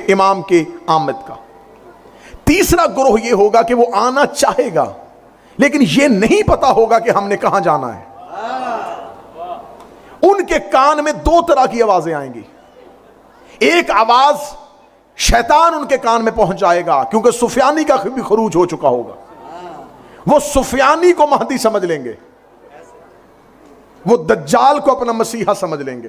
इमाम की आमद का। तीसरा ग्रोह यह होगा कि वो आना चाहेगा लेकिन यह नहीं पता होगा कि हमने कहां जाना है। उनके कान में दो तरह की आवाजें आएंगी। एक आवाज शैतान उनके कान में पहुंच जाएगा क्योंकि सुफियानी का भी खरूज हो चुका होगा। वो सुफियानी को महदी समझ लेंगे, वो दज्जाल को अपना मसीहा समझ लेंगे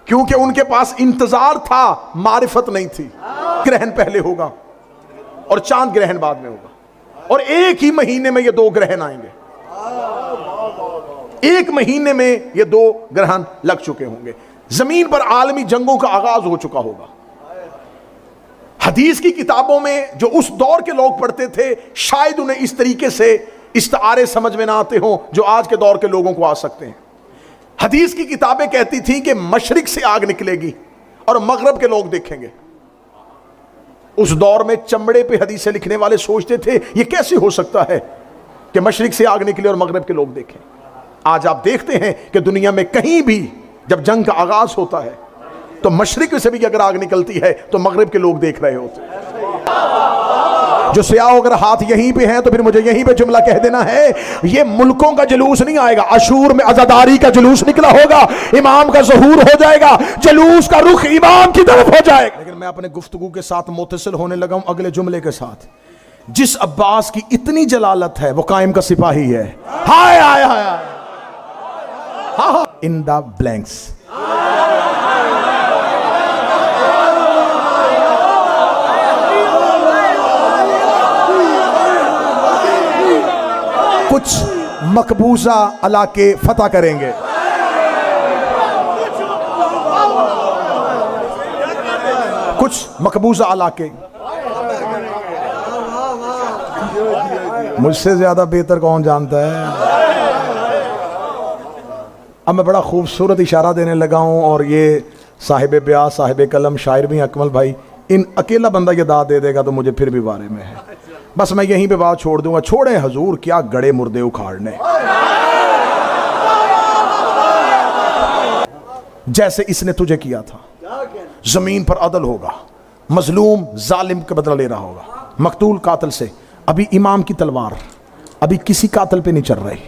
क्योंकि उनके पास इंतजार था, मारिफत नहीं थी। ग्रहण पहले होगा और चांद ग्रहण बाद में होगा और एक ही महीने में ये दो ग्रहण आएंगे। एक महीने में ये दो ग्रहण लग चुके होंगे। जमीन पर आलमी जंगों का आगाज हो चुका होगा। हदीस की किताबों में जो उस दौर के लोग पढ़ते थे शायद उन्हें इस तरीके से इस्तारे समझ में ना आते हो जो आज के दौर के लोगों को आ सकते हैं। हदीस की किताबें कहती थी कि मशरिक से आग निकलेगी और मगरब के लोग देखेंगे। उस दौर में चमड़े पे हदीसें लिखने वाले सोचते थे ये कैसे हो सकता है कि मशरिक से आग निकले और मगरब के लोग देखें। आज आप देखते हैं कि दुनिया में कहीं भी जब जंग का आगाज होता है तो मशरिक से भी अगर आग निकलती है तो मगरिब के लोग देख रहे होते हैं। जो सियाओ अगर हाथ यहीं पे हैं तो फिर मुझे यहीं पे जुमला कह देना है, ये मुल्कों का जुलूस नहीं आएगा, अशूर में अज़ादारी का जुलूस निकला होगा, इमाम का ज़हूर हो जाएगा, जुलूस का रुख इमाम की तरफ हो जाएगा। लेकिन मैं अपने गुफ्तगू के साथ मुतसिल होने लगा हूं अगले जुमले के साथ। जिस अब्बास की इतनी जलालत है वो कायम का सिपाही है। हाय हाय हाय इन द ब्लैंक्स। कुछ मकबूजा इलाके फतह करेंगे, कुछ मकबूजा इलाके। मुझसे ज्यादा बेहतर कौन जानता है। अब मैं बड़ा खूबसूरत इशारा देने लगा हूं और ये साहिब ब्यास साहिब कलम शायर भी अकमल भाई, इन अकेला बंदा ये दाद दे देगा तो मुझे फिर भी बारे में है। बस मैं यहीं पे बात छोड़ दूंगा। छोड़े हजूर क्या गड़े मुर्दे उखाड़ने, जैसे इसने तुझे किया था। जमीन पर अदल होगा, मजलूम जालिम का बदला ले रहा होगा, मकतूल कातिल से। अभी इमाम की तलवार अभी किसी कातिल पे नहीं चल रही।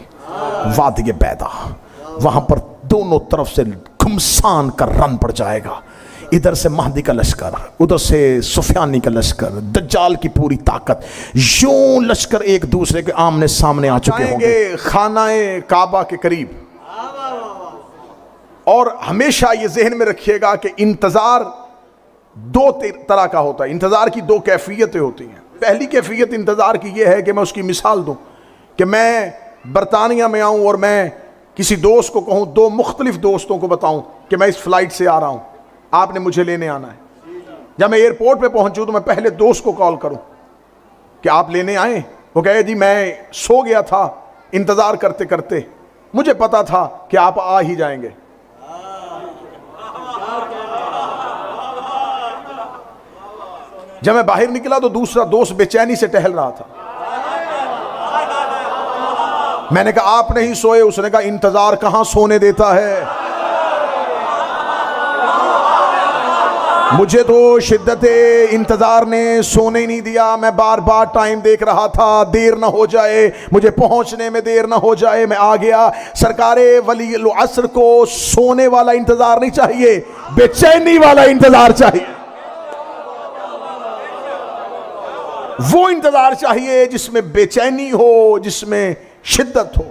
वादिये बैदा वहां पर दोनों तरफ से घुमसान का रन पड़ जाएगा। इधर से महदी का लश्कर, उधर से सुफियानी का लश्कर, दज्जाल की पूरी ताकत, यूं लश्कर एक दूसरे के आमने सामने आ चुके होंगे खानाए काबा के करीब। और हमेशा ये जहन में रखिएगा कि इंतजार दो तरह का होता है। इंतजार की दो कैफियतें होती हैं। पहली कैफियत इंतजार की यह है कि मैं उसकी मिसाल दूं कि मैं बरतानिया में आऊं और मैं किसी दोस्त को कहूं, दो मुख्तलिफ दोस्तों को बताऊं कि मैं इस फ्लाइट से आ रहा हूं, आपने मुझे लेने आना है। जब मैं एयरपोर्ट पे पहुंचूं तो मैं पहले दोस्त को कॉल करूं कि आप लेने आए। वो कहे जी मैं सो गया था इंतजार करते करते, मुझे पता था कि आप आ ही जाएंगे। जब मैं बाहर निकला तो दूसरा दोस्त बेचैनी से टहल रहा था। मैंने कहा आप नहीं सोए? उसने कहा इंतजार कहां सोने देता है, मुझे तो शिद्दत इंतजार ने सोने ही नहीं दिया। मैं बार बार टाइम देख रहा था, देर ना हो जाए, मुझे पहुंचने में देर ना हो जाए। मैं आ गया। सरकारे वली असर को सोने वाला इंतजार नहीं चाहिए, बेचैनी वाला इंतजार चाहिए। वो इंतजार चाहिए जिसमें बेचैनी हो, जिसमें शिद्दत हो।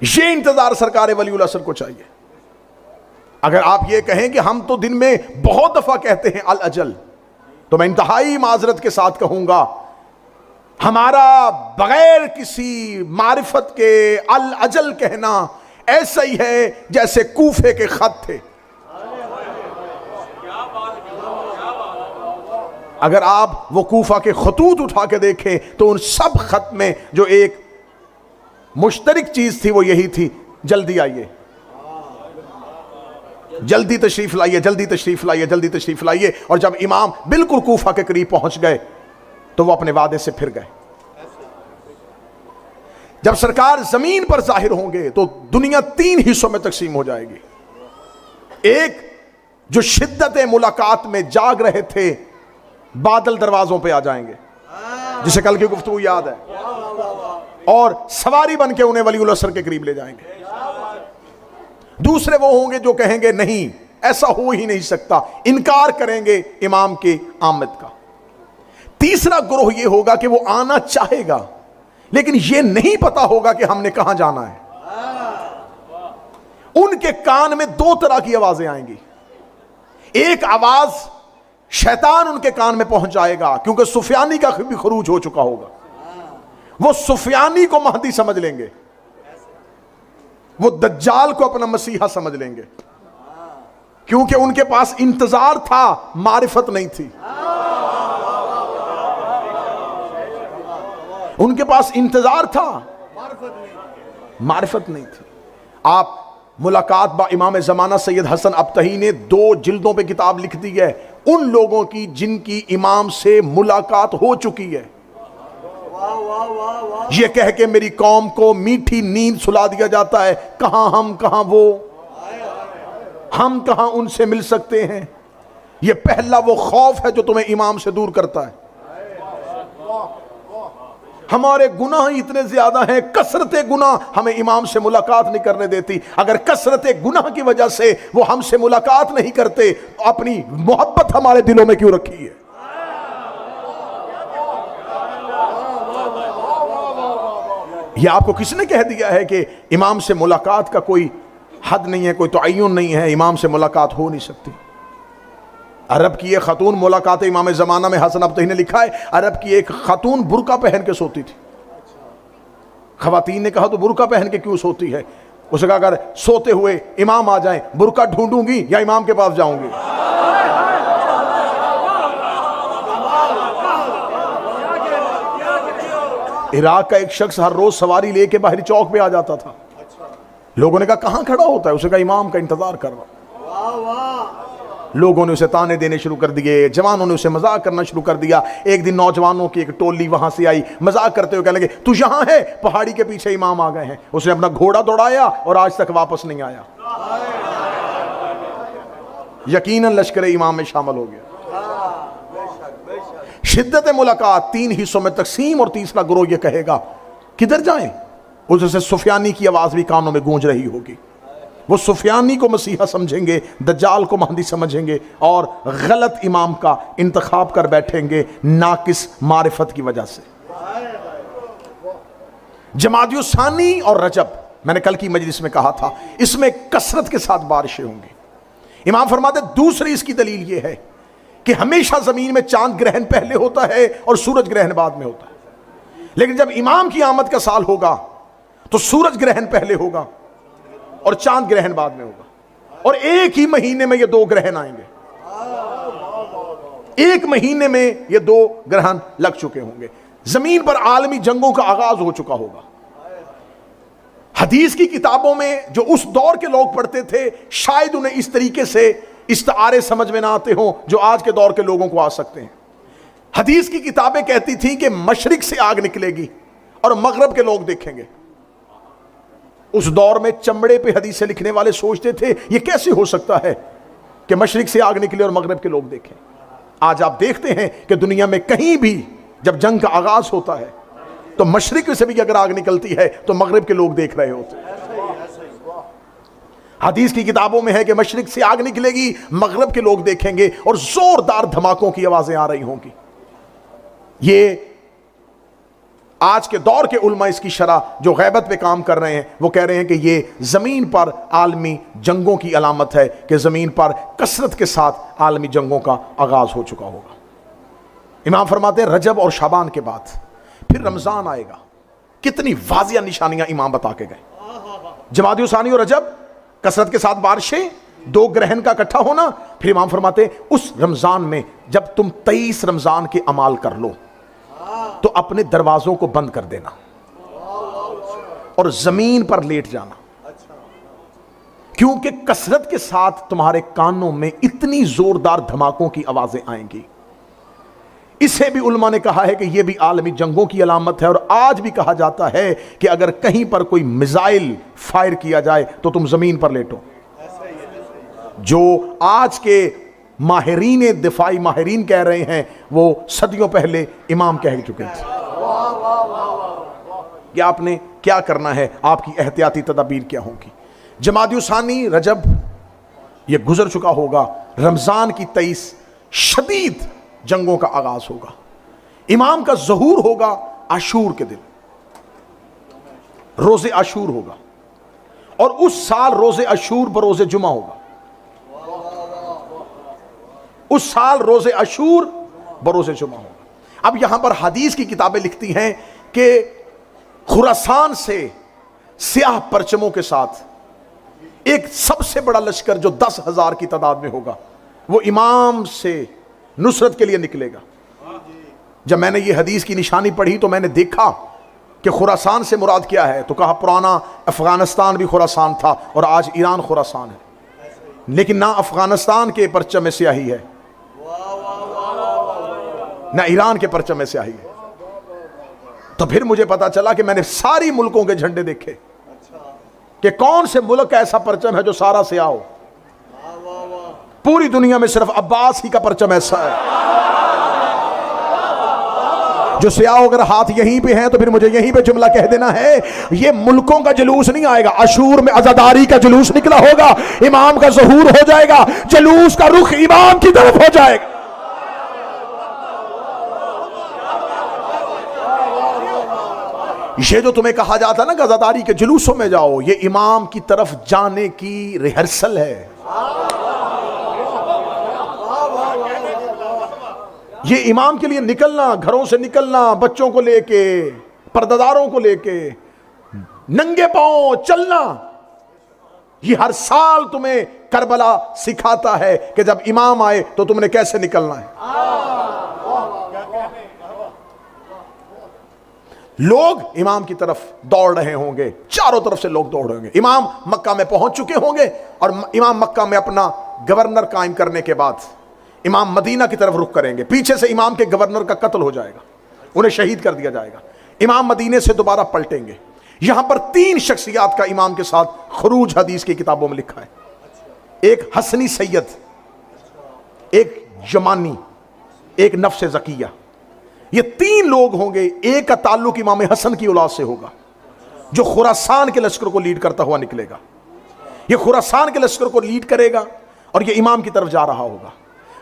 ये इंतजार सरकारे वली असर को चाहिए। अगर आप ये कहें कि हम तो दिन में बहुत दफा कहते हैं अल अजल, तो मैं इंतहाई माजरत के साथ कहूंगा हमारा बगैर किसी मारिफत के अल अजल कहना ऐसा ही है जैसे कूफे के खत थे। अगर आप वो कूफा के खतूत उठा के देखें तो उन सब खत में जो एक मुश्तरक चीज थी वो यही थी, जल्दी आइए, जल्दी तशरीफ लाइए, जल्दी तशरीफ लाइए, जल्दी तशरीफ लाइए। और जब इमाम बिल्कुल कूफा के करीब पहुंच गए तो वो अपने वादे से फिर गए। जब सरकार जमीन पर जाहिर होंगे तो दुनिया तीन हिस्सों में तकसीम हो जाएगी। एक जो शिद्दत मुलाकात में जाग रहे थे, बादल दरवाजों पे आ जाएंगे, जिसे कल की गुफ्तगू याद है, और सवारी बन के उन्हें वलीउल असर के करीब ले जाएंगे। दूसरे वो होंगे जो कहेंगे नहीं, ऐसा हो ही नहीं सकता, इनकार करेंगे इमाम के आमद का। तीसरा ग्रोह ये होगा कि वो आना चाहेगा, लेकिन ये नहीं पता होगा कि हमने कहां जाना है। उनके कान में दो तरह की आवाजें आएंगी। एक आवाज शैतान उनके कान में पहुंच जाएगा, क्योंकि सुफियानी का भी खरूज हो चुका होगा। वो सुफियानी को महदी समझ लेंगे, वो दज्जाल को अपना मसीहा समझ लेंगे, क्योंकि उनके पास इंतजार था, मारिफत नहीं थी। उनके पास इंतजार था, मारिफत नहीं थी। आप मुलाकात बा इमाम ज़माना सैयद हसन अबतही ने 2 जिल्दों पे किताब लिख दी है उन लोगों की जिनकी इमाम से मुलाकात हो चुकी है। ये कह के मेरी कौम को मीठी नींद सुला दिया जाता है, कहां हम कहां वो, हम कहां उनसे मिल सकते हैं। ये पहला वो खौफ है जो तुम्हें इमाम से दूर करता है। हमारे गुनाह इतने ज्यादा हैं, कसरत गुनाह हमें इमाम से मुलाकात नहीं करने देती। अगर कसरत गुनाह की वजह से वो हमसे मुलाकात नहीं करते, तो अपनी मोहब्बत हमारे दिलों में क्यों रखी है? ये आपको किसने कह दिया है कि इमाम से मुलाकात का कोई हद नहीं है, कोई तय्युन नहीं है, इमाम से मुलाकात हो नहीं सकती? अरब की एक खातून मुलाकात इमाम ज़माना में हसन अबतही ने लिखा है, अरब की एक खातून बुर्का पहन के सोती थी। खवातीन ने कहा तो बुर्का पहन के क्यों सोती है? उसने कहा अगर सोते हुए इमाम आ जाएं, बुर्का ढूंढूंगी या इमाम के पास जाऊंगी? इराक का एक शख्स हर रोज सवारी लेके बाहरी चौक पे आ जाता था। लोगों ने कहा कहां खड़ा होता है? उसने कहा इमाम का इंतजार कर रहा। लोगों ने उसे ताने देने शुरू कर दिए, जवानों ने उसे मजाक करना शुरू कर दिया। एक दिन नौजवानों की एक टोली वहां से आई, मजाक करते हुए कहने लगे तू यहां है, पहाड़ी के पीछे इमाम आ गए हैं। उसने अपना घोड़ा दौड़ाया और आज तक वापस नहीं आया। यकीनन लश्कर इमाम में शामिल हो गया। शिद्दत मुलाकात 3 हिस्सों में तकसीम, और तीसरा ग्रोह यह कहेगा किधर जाएं? उससे सुफियानी की आवाज भी कानों में गूंज रही होगी। वो सुफियानी को मसीहा समझेंगे, दज्जाल को महदी समझेंगे, और गलत इमाम का इंतखाब कर बैठेंगे नाकिस मारिफत की वजह से। जमादियुस्सानी और रजब, मैंने कल की मजलिस में कहा था, इसमें कसरत के साथ बारिशें होंगी। इमाम फरमाते दूसरी इसकी दलील यह है कि हमेशा जमीन में चांद ग्रहण पहले होता है और सूरज ग्रहण बाद में होता है, लेकिन जब इमाम की आमद का साल होगा तो सूरज ग्रहण पहले होगा और चांद ग्रहण बाद में होगा, और एक ही महीने में ये 2 ग्रहण आएंगे। एक महीने में ये 2 ग्रहण लग चुके होंगे। जमीन पर आलमी जंगों का आगाज हो चुका होगा। हदीस की किताबों में जो उस दौर के लोग पढ़ते थे, शायद उन्हें इस तरीके से इस्तारे समझ में ना आते हों जो आज के दौर के लोगों को आ सकते हैं। हदीस की किताबें कहती थी कि मशरिक से आग निकलेगी और मगरब के लोग देखेंगे। उस दौर में चमड़े पे हदीसें लिखने वाले सोचते थे ये कैसे हो सकता है कि मशरिक से आग निकले और मगरब के लोग देखें। आज आप देखते हैं कि दुनिया में कहीं भी जब जंग का आगाज होता है तो मशरिक से भी अगर आग निकलती है तो मगरब के लोग देख रहे होते हैं। हदीस की किताबों में है कि मशरिक से आग निकलेगी, मगरब के लोग देखेंगे और जोरदार धमाकों की आवाजें आ रही होंगी। ये आज के दौर के उलमा इसकी शरह जो गैबत पे काम कर रहे हैं वो कह रहे हैं कि ये जमीन पर आलमी जंगों की अलामत है कि जमीन पर कसरत के साथ आलमी जंगों का आगाज हो चुका होगा। इमाम फरमाते हैं रजब और शाबान के बाद फिर रमजान आएगा। कितनी वाजिया निशानियां इमाम बता के गए। जमादियुस्सानी और रजब, कसरत के साथ बारिशें, 2 ग्रहण का इकट्ठा होना। फिर इमाम फरमाते उस रमजान में जब तुम 23 रमजान के अमाल कर लो तो अपने दरवाजों को बंद कर देना और जमीन पर लेट जाना, क्योंकि कसरत के साथ तुम्हारे कानों में इतनी जोरदार धमाकों की आवाजें आएंगी। इसे भी उलमा ने कहा है कि यह भी आलमी जंगों की अलामत है। और आज भी कहा जाता है कि अगर कहीं पर कोई मिसाइल फायर किया जाए तो तुम जमीन पर लेटो। जो आज के माहिरीन दिफाई माहिरीन कह रहे हैं वो सदियों पहले इमाम कह चुके थे। कि आपने क्या करना है, आपकी एहतियाती तदाबीर क्या होगी। जमादियुसानी रजब ये गुजर चुका होगा, रमजान की 23 शदीद जंगों का आगाज होगा। इमाम का ज़हूर होगा आशूर के दिन, रोज़े आशूर होगा, और उस साल रोज़े आशूर बरोज़े जुमा होगा। उस साल रोज़े आशूर बरोज़े जुमा होगा। अब यहां पर हदीस की किताबें लिखती हैं कि खुरासान से स्याह परचमों के साथ एक सबसे बड़ा लश्कर जो 10,000 की तादाद में होगा, वो इमाम से नुसरत के लिए निकलेगा। जब मैंने ये हदीस की निशानी पढ़ी तो मैंने देखा कि खुरासान से मुराद क्या है, तो कहा पुराना अफगानिस्तान भी खुरासान था और आज ईरान खुरासान है, लेकिन ना अफगानिस्तान के परचम में स्याही है ना ईरान के परचम में स्याही है। तो फिर मुझे पता चला कि मैंने सारी मुल्कों के झंडे देखे कि कौन से मुल्क का ऐसा परचम है जो सारा स्याह हो। पूरी दुनिया में सिर्फ अब्बास ही का परचम ऐसा है जो स्याह। अगर हाथ यहीं पे हैं तो फिर मुझे यहीं पे जुमला कह देना है, ये मुल्कों का जुलूस नहीं आएगा, अशूर में आजादारी का जुलूस निकला होगा, इमाम का ज़हूर हो जाएगा, जुलूस का रुख इमाम की तरफ हो जाएगा। ये जो तुम्हें कहा जाता ना गजादारी के जुलूसों में जाओ, ये इमाम की तरफ जाने की रिहर्सल है। ये इमाम के लिए निकलना, घरों से निकलना, बच्चों को लेके, पर्दादारों को लेके, नंगे पांव चलना, ये हर साल तुम्हें करबला सिखाता है कि जब इमाम आए तो तुमने कैसे निकलना है। लोग इमाम की तरफ दौड़ रहे होंगे, चारों तरफ से लोग दौड़ रहे होंगे। इमाम मक्का में पहुंच चुके होंगे और इमाम मक्का में अपना गवर्नर कायम करने के बाद इमाम मदीना की तरफ रुख करेंगे। पीछे से इमाम के गवर्नर का कत्ल हो जाएगा, उन्हें शहीद कर दिया जाएगा। इमाम मदीने से दोबारा पलटेंगे। यहां पर 3 शख्सियात का इमाम के साथ खरूज हदीस की किताबों में लिखा है। एक हसनी सैयद, एक जमानी, एक नफ्स ज़किया। ये 3 लोग होंगे। एक का ताल्लुक इमाम हसन की औलाद से होगा जो खुरासान के लश्कर को लीड करता हुआ निकलेगा। ये खुरासान के लश्कर को लीड करेगा और ये इमाम की तरफ जा रहा होगा।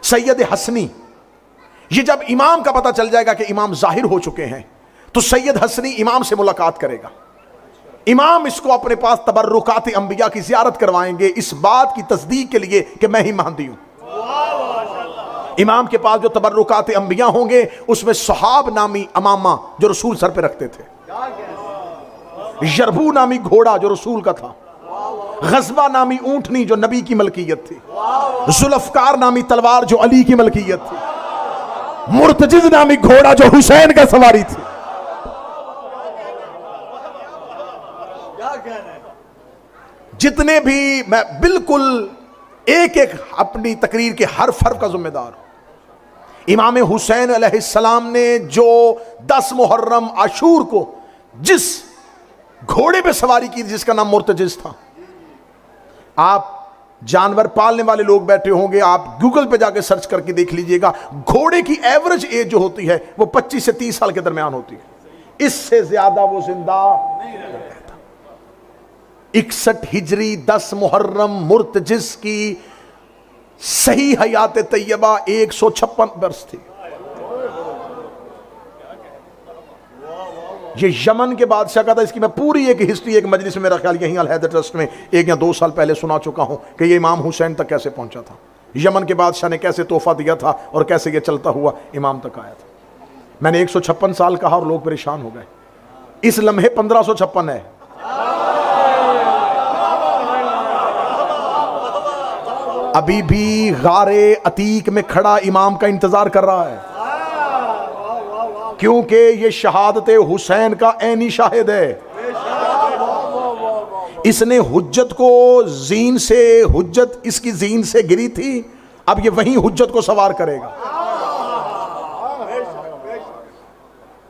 सैयद हसनी, ये जब इमाम का पता चल जाएगा कि इमाम जाहिर हो चुके हैं तो सैयद हसनी इमाम से मुलाकात करेगा। इमाम इसको अपने पास तबर्रुकात अंबिया की ज़ियारत करवाएंगे इस बात की तस्दीक के लिए कि मैं ही महदी हूं। इमाम के पास जो तबर्रुकात अंबिया होंगे उसमें सहाब नामी अमामा जो रसूल सर पे रखते थे, यरबू नामी घोड़ा जो रसूल का था, गज़बा नामी ऊंटनी जो नबी की मलकियत थी, जुल्फकार नामी तलवार जो अली की मलकियत थी, मुर्तजिज नामी घोड़ा जो हुसैन का सवारी थी। जितने भी, मैं बिल्कुल एक एक अपनी तकरीर के हर फर्क का जिम्मेदार हूं। इमाम हुसैन अलैहिस्सलाम ने जो 10 मुहर्रम आशूर को जिस घोड़े पे सवारी की जिसका नाम मुर्तजिज था, आप जानवर पालने वाले लोग बैठे होंगे, आप गूगल पे जाके सर्च करके देख लीजिएगा, घोड़े की एवरेज एज जो होती है वो 25 से 30 साल के दरमियान होती है। इससे ज्यादा वो जिंदा नहीं रहता। 61 हिजरी 10 मुहर्रम मुर्तजिज की सही हयात तैयबा 156 वर्ष थी। ये यमन के बादशाह का था। इसकी मैं पूरी एक हिस्ट्री एक मजलिस में, मेरा ख्याल यहीं अल-हैदर ट्रस्ट में 1 या 2 साल पहले सुना चुका हूं कि ये इमाम हुसैन तक कैसे पहुंचा था, यमन के बादशाह ने कैसे तोहफा दिया था और कैसे ये चलता हुआ इमाम तक आया था। मैंने 156 साल कहा और लोग परेशान हो गए। इस लम्हे 1556 है। अभी भी गारे अतीक में खड़ा इमाम का इंतजार कर रहा है, क्योंकि ये शहादत हुसैन का ऐनी शाहिद है। इसने हुज्जत को जीन से, हुज्जत इसकी जीन से गिरी थी, अब ये वही हुज्जत को सवार करेगा।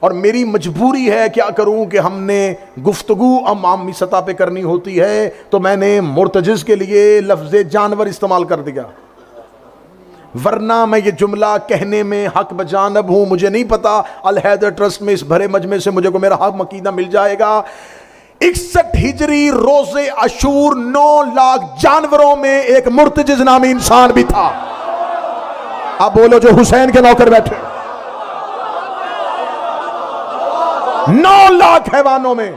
और मेरी मजबूरी है, क्या करूं कि हमने गुफ्तगू आमी सतह पे करनी होती है, तो मैंने मुर्तजिज के लिए लफ्ज़ जानवर इस्तेमाल कर दिया, वरना मैं ये जुमला कहने में हक बजानब हूं। मुझे नहीं पता अल हैदर ट्रस्ट में इस भरे मजमे से मुझे को मेरा हक मकीदा मिल जाएगा। 61 हिजरी रोजे अशूर 9 लाख जानवरों में एक मुर्तजिज नामी इंसान भी था। अब बोलो जो हुसैन के नौकर बैठे, 9 लाख हैवानों में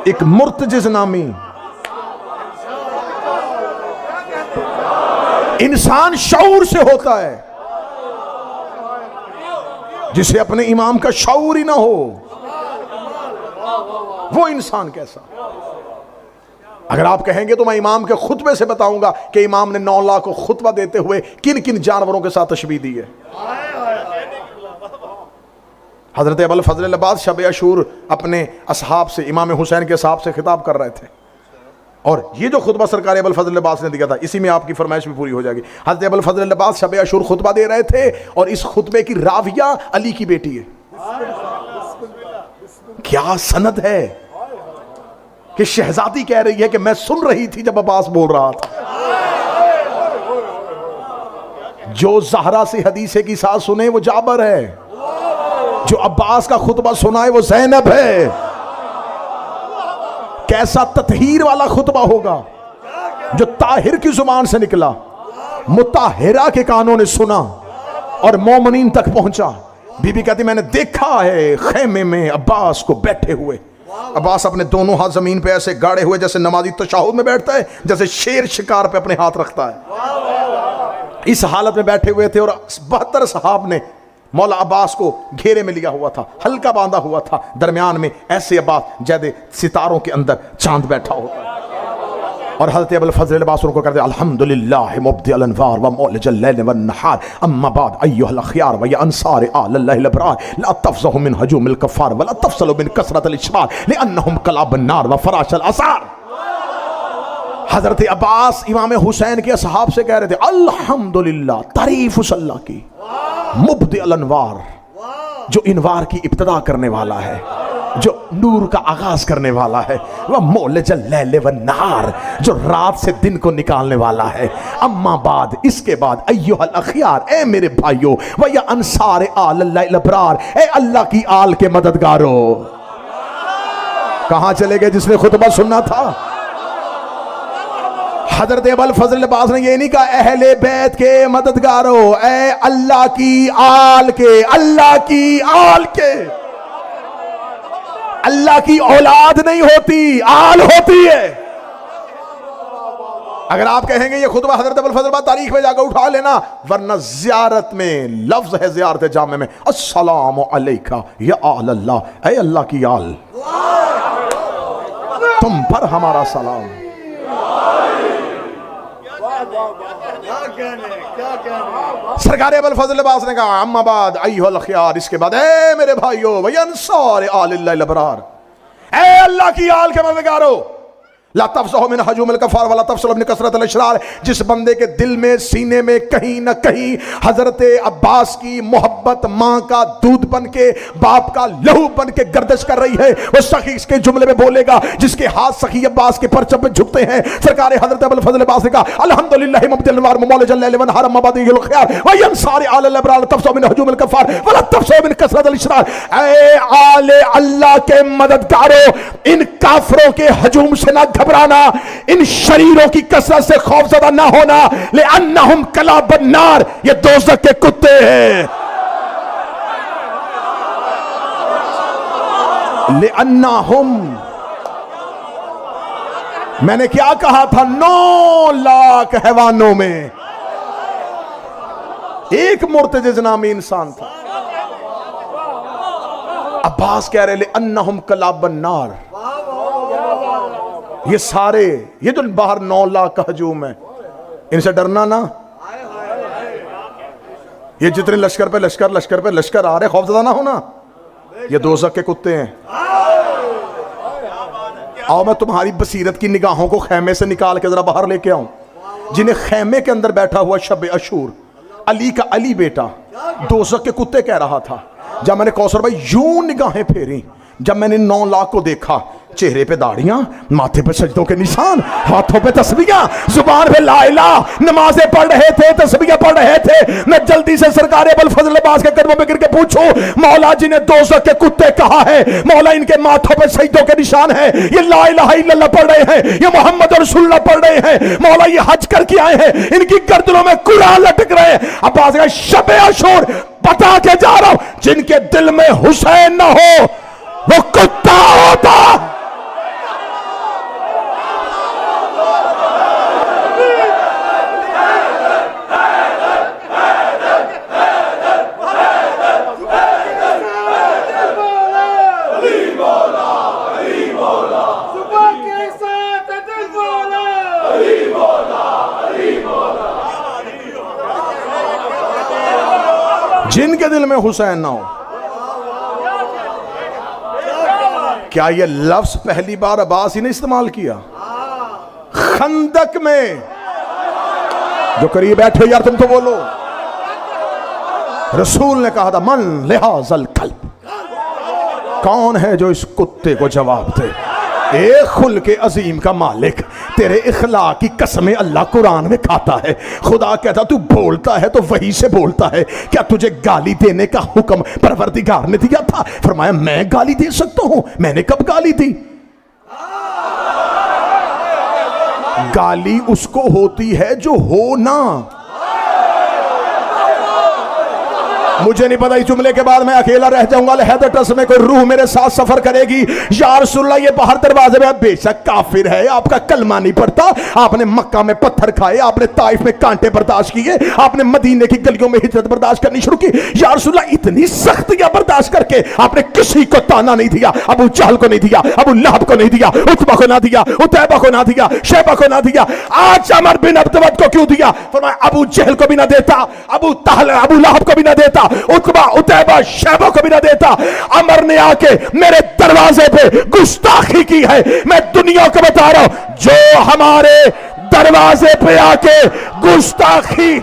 एक मुर्तजिज नामी इंसान शऊर से होता है, जिसे अपने इमाम का शऊर ही ना हो, वो इंसान कैसा। अगर आप कहेंगे तो मैं इमाम के खुतबे से बताऊंगा कि इमाम ने 9 लाख को खुतबा देते हुए किन किन जानवरों के साथ तशबीह दी है। हजरत अबुल फजल अब्बास शब अशूर अपने असहाब से, इमाम हुसैन के असहाब से खिताब कर रहे थे, और ये जो खुतबा सरकार अबुल फजल अब्बास ने दिया था, इसी में आपकी फरमाइश भी पूरी हो जाएगी। हजरत अबुल फजल अब्बास शब अशूर खुतबा दे रहे थे, और इस खुतबे की राविया अली की बेटी है। क्या सनद है कि शहजादी कह रही है कि मैं सुन रही थी जब अब्बास बोल रहा था। जो ज़हरा से हदीसे की साथ सुने वो जाबर है, जो अब्बास का खुतबा सुनाए वो ज़ैनब है। कैसा ततहीर वाला खुतबा होगा जो ताहिर की जुबान से निकला, मुताहिरा के कानों ने सुना और मोमिनीन तक पहुंचा। बीबी कहती मैंने देखा है खेमे में अब्बास को बैठे हुए, अब्बास अपने दोनों हाथ जमीन पे ऐसे गाड़े हुए जैसे नमाजी तशहुद में बैठता है, जैसे शेर शिकार पे अपने हाथ रखता है। इस हालत में बैठे हुए थे और 72 सहाब ने मौला अब्बास को घेरे में लिया हुआ था, हल्का बांधा हुआ था, दरमियान में ऐसे अब्बास जैसे सितारों के अंदर चांद बैठा होता है। और हज़रत अबुल फज़ल अब्बास उनको कहते अल्हम्दुलिल्लाह मुब्दिअल अनवार व मौलिजल लैल वन नहार अम्मा बाद अय्युहल अखयार व या अंसार आलल्लाहिल अबरार ला तफज़हु मिन हजूमिल कफ़ार व ला तफसलु मिन कसरतिल इश्बार लिअन्नहुम कलाबुन नार व फराशल असार। हज़रत अब्बास इमाम हुसैन के असहाब से कह रहे थे अल्हम्दुलिल्लाह, तारीफ उस अल्लाह की, मुब्दिअल अनवार, जो इनवार की इब्तिदा करने वाला है, जो नूर का आगाज करने वाला है, वह मौलिजल लैल वन नहार, जो रात से दिन को निकालने वाला है। अम्मा बाद, इसके बाद अय्युहल अखयार, ए मेरे भाइयों, व या अंसार आलल्लाहिल अबरार, ए अल्लाह की आल के मददगारों। कहां चले गए जिसने खुतबा सुनना था? हजरत अबुल फजल अब्बास ने ये नहीं कहा अहले बैत के मददगारों, ए अल्लाह की आल के, अल्लाह की आल के। अल्लाह की औलाद नहीं होती, आल होती है। अगर आप कहेंगे ये खुतबा हजरत अबुल फजल तारीख में जाकर उठा लेना, वरना ज़ियारत में लफ्ज है, ज़ियारत जामे में अस्सलामु अलैका या आल अल्लाह, ऐ अल्लाह की आल, तुम पर हमारा सलाम। सरकार अबुल फजल अब्बास ने कहा अम्मा बाद अय्युहल अखयार, इसके बाद ए मेरे भाइयों व अंसार आलिल्लाहिल अबरार, ए अल्लाह की आल के मददगारों, ला तफज़हु मिन हजूमिल कफ़ार वला तफसलु मिन कसरतिल इशरार। जिस बंदे के दिल में, सीने में कहीं न कहीं हजरत अब्बास की मोहब्बत माँ का दूध बन के, बाप का लहू बन के गर्दिश कर रही है, वो सखी इसके जुमले में बोलेगा जिसके हाथ सखी अब्बास के परचम पे झुकते हैं। सरकार हजरत अबुल फजल अब्बास ने कहा अल्हम्दुलिल्लाह मुब्दिअल अनवार मौलिजल लैल वन नहार अम्मा बाद अय्युहल अखयार व अंसार आलल अबरार तफज़हु मिन हजूमिल कफ़ार वला तफसलु मिन कसरतिल इशरार। ऐ आले अल्लाह के मददगारों, इन काफिरों के हजूम से ना घबराना, इन शरीरों की कसरत से खौफजदा ना होना, ले अन्नहुम कलाबुन नार, ये दोज़ख के कुत्ते हैं। ले अन्नहुम, मैंने क्या कहा था, 9 लाख हैवानों में एक मुर्तजिज नामी इंसान था। अब्बास कह रहे ले अन्नहुम कलाबुन नार, ये सारे, ये जो बाहर 9 लाख का हजूम है, इनसे डरना ना। ये जितने लश्कर पे लश्कर, लश्कर पे लश्कर आ रहे, खौफजदा ना होना, ये दोज़ख के कुत्ते हैं। आओ मैं तुम्हारी बसीरत की निगाहों को खैमे से निकाल के जरा बाहर लेके आऊं। जिन्हें खैमे के अंदर बैठा हुआ शब अशूर, अली का अली बेटा, दोज़ख के कुत्ते कह रहा था। जब मैंने कौसर भाई यूं निगाहें फेरी, जब मैंने 9 लाख को देखा, चेहरे पे दाढ़ियां, माथे पे सजदों के निशान, हाथों पे तस्बीहां, जुबान पे ला इलाह, नमाजें पढ़ रहे थे, तस्बीहां पढ़ रहे थे। मैं जल्दी से सरकार अबुल फजल अब्बास के कदमों पे गिर के पूछूं, मौला जी ने दोज़ख के कुत्ते कहा है, मौला इनके माथों पे सजदों के निशान है, ये ला इलाहा इल्लल्लाह पढ़ रहे हैं, ये मोहम्मद रसूलुल्लाह पढ़ रहे हैं, मौला ये हज करके आए हैं, इनकी गर्दनों में कुरान लटक रहे हैं। अब्बास का शबे अशूर बता के जा रहा हूं, जिनके दिल में हुसैन ना हो वो कुत्ता होता। जिनके दिल में हुसैन ना हो। क्या ये लफ्ज पहली बार अब्बास ही ने इस्तेमाल किया? खंदक में जो करीब बैठे यार तुम तो बोलो, रसूल ने कहा था मन लिहाजल कल्ब, कौन है जो इस कुत्ते को जवाब दे? ए खुल के अजीम का मालिक, तेरे इखलाक की कसमें अल्लाह कुरान में खाता है। खुदा कहता तू बोलता है तो वही से बोलता है, क्या तुझे गाली देने का हुक्म परवरदिगार ने दिया था? फरमाया मैं गाली दे सकता हूं, मैंने कब गाली दी? गाली उसको होती है जो हो ना। मुझे नहीं पता इस जुमले के बाद मैं अकेला रह जाऊंगा, लहदा टस में कोई रूह मेरे साथ सफर करेगी। या रसूलल्लाह ये बाहर दरवाजे में बेशक काफिर है, आपका कलमा नहीं पड़ता, आपने मक्का में पत्थर खाए, आपने ताइफ में कांटे बर्दाश्त किए, आपने मदीने की गलियों में हिजरत बर्दाश्त करनी शुरू की। या रसूलल्लाह इतनी सख्तियां बर्दाश्त करके आपने किसी को ताना नहीं दिया, अबू जहल को नहीं दिया, अबू लहब को नहीं दिया, उतबा को ना दिया, उतैबा को ना दिया, शैबा को ना दिया, आज अमर बिन अब्दवद को क्यों दिया? फरमाया अबू जहल को भी ना देता, अबू लहब को भी ना देता, उतबा उतैबा शैबा को भी ना देता। अमर ने आके मेरे दरवाजे पे गुस्ताखी की है। मैं दुनिया को बता रहा हूं, जो हमारे दरवाजे पे आके गुस्ताखी